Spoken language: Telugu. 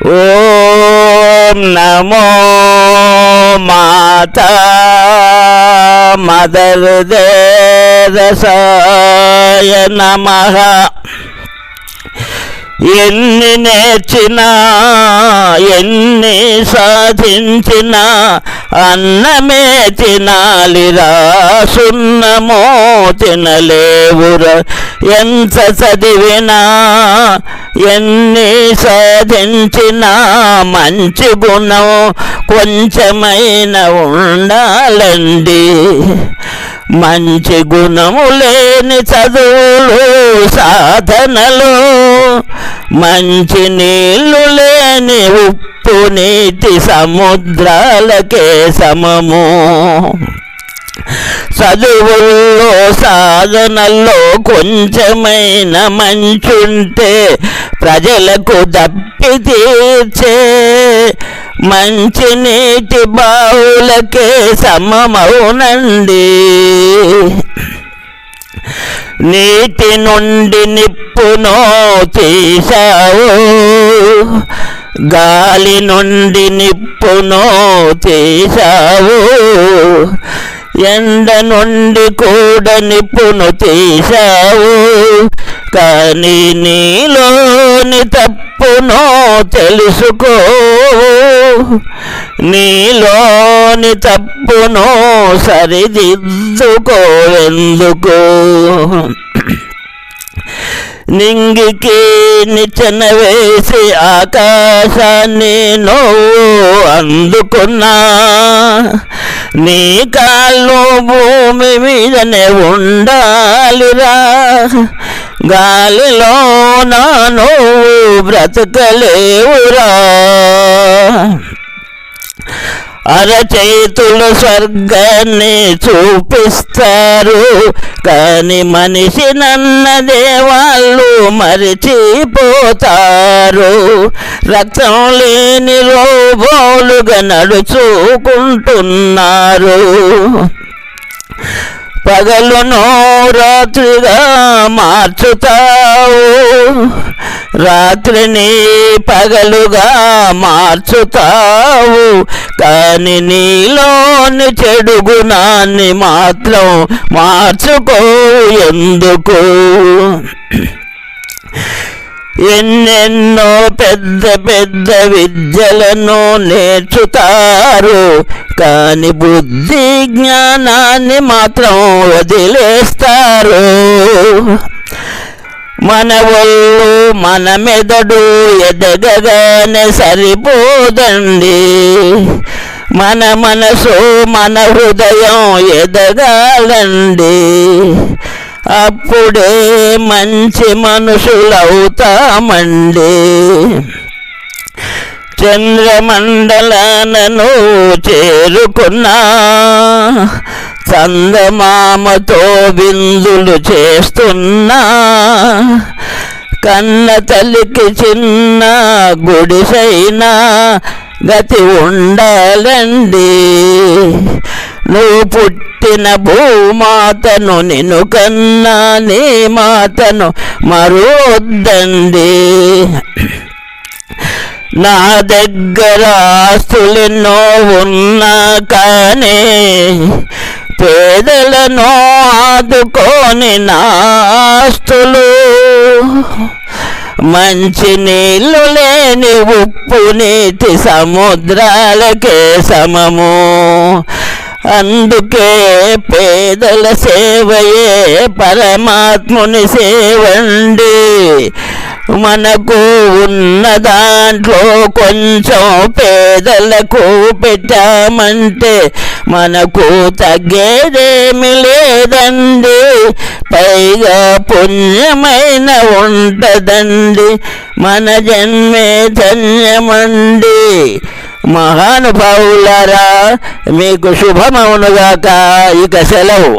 ఓం నమో మాతా మదర్ తెరెసాయ నమః. ఎన్ని నేర్చినా ఎన్ని సాధించినా అన్నమే తినాలిరా, సున్నమో తినలేవురా. ఎంత చదివినా ఎన్ని సాధించినా మంచి గుణం కొంచెమైన ఉండాలండి. మంచి గుణము లేని చదువులు సాధనలు, మంచి నీళ్లు లేని ఉప్పు నీటి సముద్రాలకే సమము. చదువుల్లో సాధనల్లో కొంచెమైన మంచుంటే ప్రజలకు దప్పి తీర్చే మంచి నీటి బావులకే సమమవునండి. నీటి నుండి నిప్పునో తీశావు, గాలి నుండి నిప్పునో తీశావు, ఎండ నుండి కూడా నిప్పును తీశావు. కానీ నీలోని తప్పునో తెలుసుకో, నీలోని తప్పునో సరిదిద్దుకోవెందుకు. నింగికి నిచ్చెన వేసి ఆకాశాన్ని నువ్వు అందుకున్నా, నీ కాళ్ళు భూమి మీదనే ఉండాలిరా. గాలిలో నువ్వు బ్రతకలేవురా. అరచేతులు స్వర్గాన్ని చూపిస్తారు, కానీ మనిషి నన్నదే వాళ్ళు మరిచిపోతారు. రక్తం లేని రోబోలుగా నడుచుకుంటున్నారు. పగలును రాత్రిగా మార్చుతావు, రాత్రిని పగలుగా మార్చుతావు. కానీ నీలోని చెడు గుణాన్ని మాత్రం మార్చుకో ఎందుకు. ఎన్నెన్నో పెద్ద పెద్ద విద్యలను నేర్చుతారు, కానీ బుద్ధి జ్ఞానాన్ని మాత్రం వదిలేస్తారు. మన ఒళ్ళు మన మెదడు ఎదగగానే సరిపోదండి, మన మనసు మన హృదయం ఎదగాలండి. అప్పుడే మంచి మనుషులవుతామండి. చంద్రమండలాలను చేరుకున్నా, చందమామతో విందులు చేస్తున్నా, కన్న తల్లికి చిన్న గుడిసైనా గతి ఉండాలండి. నువ్వు పుట్టిన భూమాతను, నిన్ను కన్నా నీ మాతను మరొద్దండి. నా దగ్గర ఆస్తులెన్నో ఉన్నా కానీ పేదలను ఆదుకోని నా ఆస్తులు మంచి నీళ్లు లేని ఉప్పు నీటి సముద్రాలకే సమము. అందుకే పేదల సేవయే పరమాత్ముని సేవండి. మనకు ఉన్న దాంట్లో కొంచెం పేదలకు పెట్టామంటే మనకు తగ్గేదేమి లేదండి, పైగా పుణ్యమైన ఉంటదండి. మన జన్మే ధన్యమండి. మహానుభావులారా, మీకు శుభమవునుగాక. ఇక సెలవు.